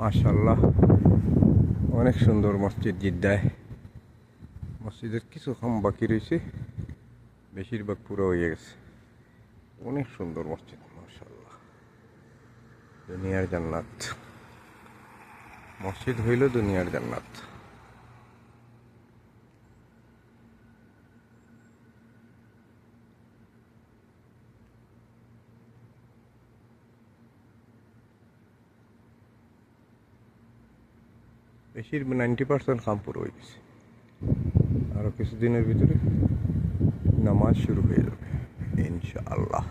মাশাআল্লাহ, অনেক সুন্দর মসজিদ জিদ্দায়। মসজিদের কিছু খাম বাকি রয়েছে, বেশিরভাগ পুরো হয়ে গেছে। অনেক সুন্দর মসজিদ, মাশাআল্লাহ। দুনিয়ার জান্নাত মসজিদ হইল দুনিয়ার জান্নাত। বেশির 90% কাম পুরো হয়ে গেছে। আরও কিছুদিনের ভিতরে নামাজ শুরু হয়ে যাবে ইনশাআল্লাহ।